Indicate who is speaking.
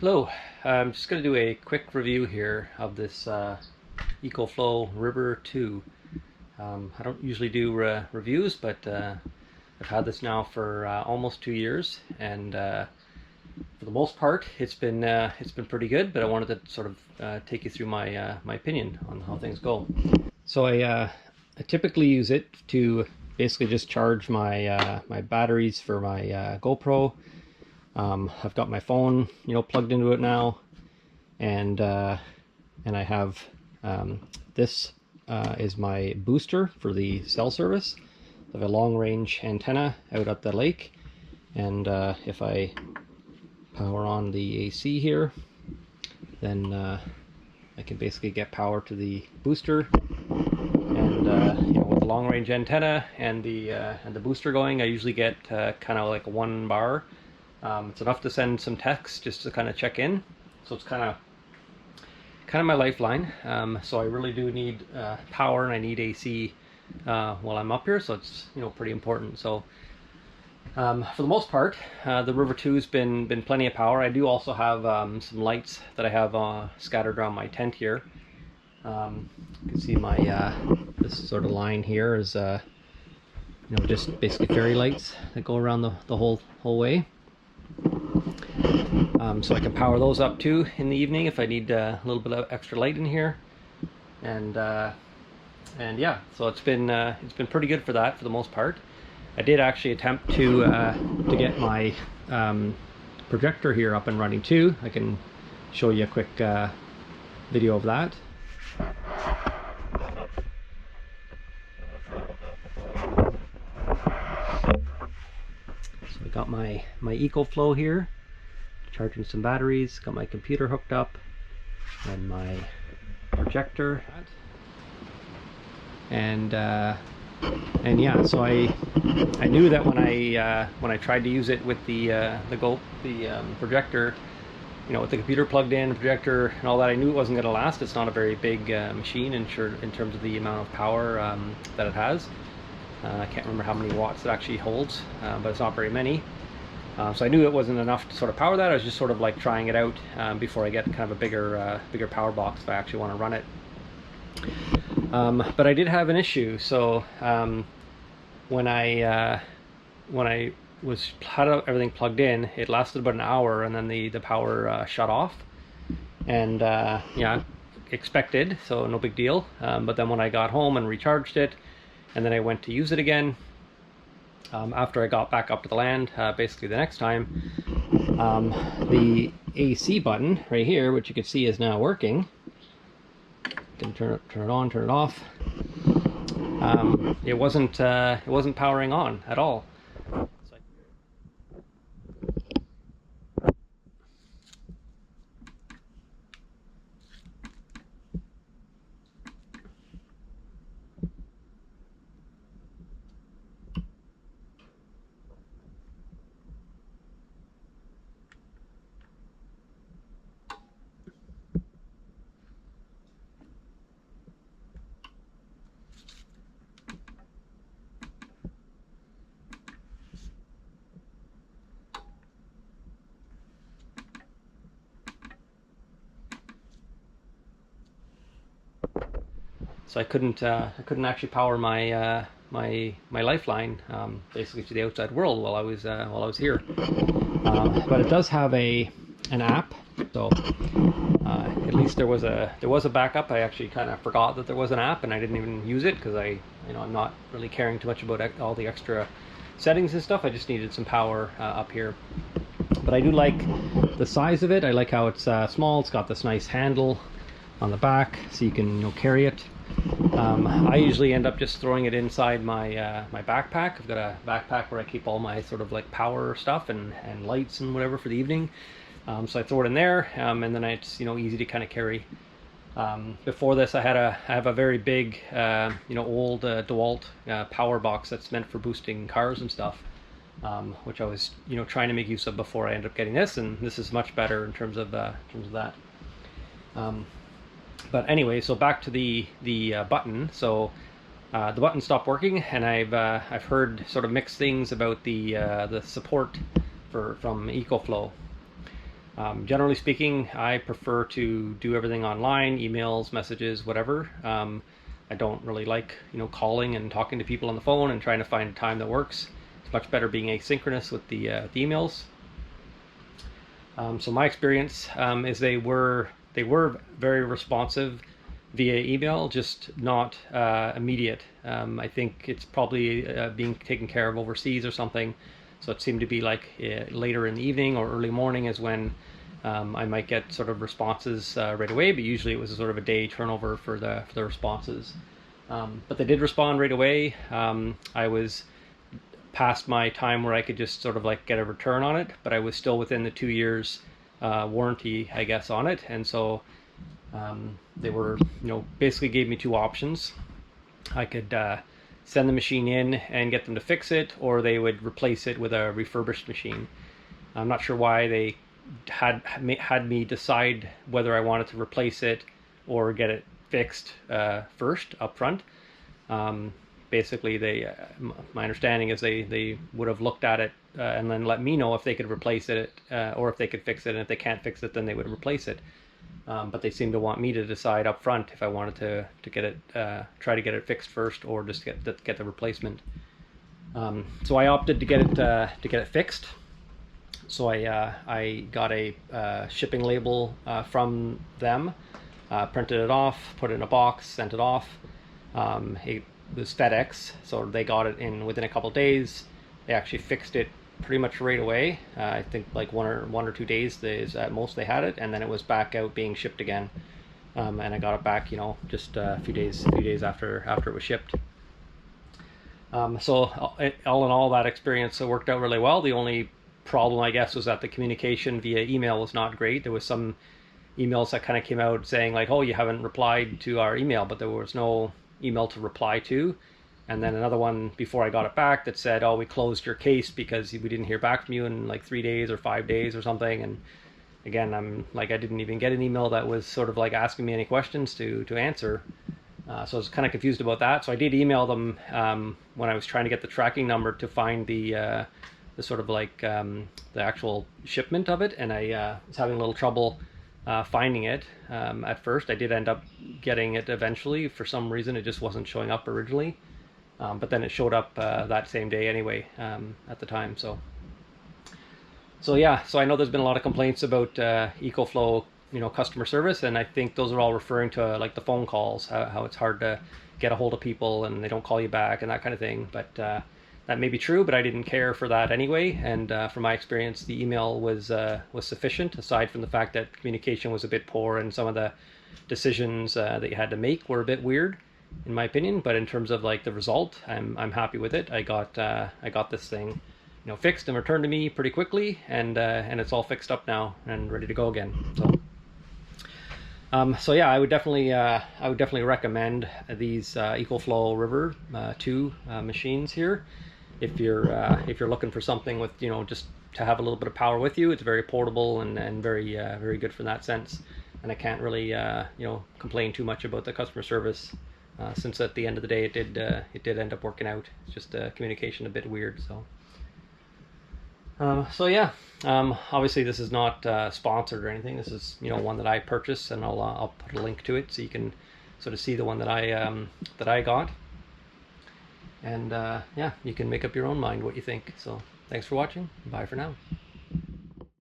Speaker 1: Hello, I'm just going to do a quick review here of this EcoFlow River2. I don't usually do reviews, but I've had this now for almost 2 years, and for the most part, it's been pretty good. But I wanted to sort of take you through my opinion on how things go. So I typically use it to basically just charge my my batteries for my GoPro. I've got my phone, plugged into it now, and I have this is my booster for the cell service. I have a long-range antenna out at the lake, and if I power on the AC here, then I can basically get power to the booster. And with the long-range antenna and the booster going, I usually get kind of like 1 bar. It's enough to send some texts just to kind of check in, so it's kind of my lifeline. So I really do need power, and I need AC while I'm up here, so it's pretty important. So for the most part, the River2's been plenty of power. I do also have some lights that I have scattered around my tent here. You can see my this sort of line here is just basically fairy lights that go around the whole way. So I can power those up too in the evening if I need a little bit of extra light in here, and yeah, so it's been pretty good for that for the most part. I did actually attempt to get my projector here up and running too. I can show you a quick video of that. So I got my EcoFlow here, charging some batteries, got my computer hooked up, and my projector, and yeah, so I knew that when I tried to use it with the projector, with the computer plugged in, the projector and all that, I knew it wasn't going to last. It's not a very big machine in terms of the amount of power that it has. I can't remember how many watts it actually holds, but it's not very many. So I knew it wasn't enough to sort of power that. I was just sort of like trying it out before I get kind of a bigger power box if I actually want to run it. But I did have an issue. So when I had everything plugged in, it lasted about an hour, and then the power shut off. And yeah, expected, so no big deal. But then when I got home and recharged it, and then I went to use it again, after I got back up to the land, basically the next time, the AC button right here, which you can see is now working. You can turn it on, turn it off. It wasn't powering on at all. So I couldn't actually power my my lifeline basically to the outside world while I was here. But it does have an app, so at least there was a backup. I actually kind of forgot that there was an app, and I didn't even use it because I'm not really caring too much about all the extra settings and stuff. I just needed some power up here. But I do like the size of it. I like how it's small. It's got this nice handle on the back, so you can carry it. I usually end up just throwing it inside my my backpack. I've got a backpack where I keep all my sort of like power stuff and lights and whatever for the evening. So I throw it in there, and then it's easy to kind of carry. Before this, I have a very big old DeWalt power box that's meant for boosting cars and stuff, which I was trying to make use of before I ended up getting this, and this is much better in terms of that. But anyway, so back to the button. So the button stopped working, and I've heard sort of mixed things about the support from EcoFlow. Generally speaking, I prefer to do everything online, emails, messages, whatever. I don't really like, calling and talking to people on the phone and trying to find a time that works. It's much better being asynchronous with the emails. So my experience is they were very responsive via email, just not immediate. I think it's probably being taken care of overseas or something. So it seemed to be like later in the evening or early morning is when I might get sort of responses right away, but usually it was a sort of a day turnover for the responses. But they did respond right away. I was past my time where I could just sort of like get a return on it, but I was still within the 2 years warranty, I guess, on it. And so they were, basically gave me two options. I could send the machine in and get them to fix it, or they would replace it with a refurbished machine. I'm not sure why they had me decide whether I wanted to replace it or get it fixed first up front. Basically, my understanding is they would have looked at it and then let me know if they could replace it or if they could fix it, and if they can't fix it, then they would replace it. But they seem to want me to decide up front if I wanted to get it, try to get it fixed first, or just get the replacement. So I opted to get it fixed. So I got a shipping label from them, printed it off, put it in a box, sent it off. It was FedEx, so they got it in within a couple days. They actually fixed it pretty much right away. I think like one or 2 days at most they had it, and then it was back out being shipped again. And I got it back, just a few days after it was shipped. So all in all, that experience worked out really well. The only problem, I guess, was that the communication via email was not great. There was some emails that kind of came out saying like, oh, you haven't replied to our email, but there was no email to reply to. And then another one before I got it back that said, oh, we closed your case because we didn't hear back from you in like 3 days or 5 days or something. And again, I'm like, I didn't even get an email that was sort of like asking me any questions to answer. So I was kind of confused about that. So I did email them when I was trying to get the tracking number to find the sort of like the actual shipment of it. And I was having a little trouble finding it at first. I did end up getting it eventually. For some reason, it just wasn't showing up originally. But then it showed up that same day anyway at the time. So yeah, so I know there's been a lot of complaints about EcoFlow, customer service, and I think those are all referring to like the phone calls, how it's hard to get a hold of people and they don't call you back and that kind of thing. But that may be true, but I didn't care for that anyway. And from my experience, the email was sufficient, aside from the fact that communication was a bit poor and some of the decisions that you had to make were a bit weird, in my opinion. But in terms of like the result, I'm happy with it. I got this thing, fixed and returned to me pretty quickly, and it's all fixed up now and ready to go again. So yeah, I would definitely recommend these EcoFlow River2 machines here. If you're looking for something with just to have a little bit of power with you, it's very portable and very good from that sense. And I can't really complain too much about the customer service. Since at the end of the day it did end up working out. It's just communication a bit weird. So yeah, obviously this is not sponsored or anything. This is one that I purchased, and I'll put a link to it so you can sort of see the one that I got. And yeah, you can make up your own mind what you think. So thanks for watching. Bye for now.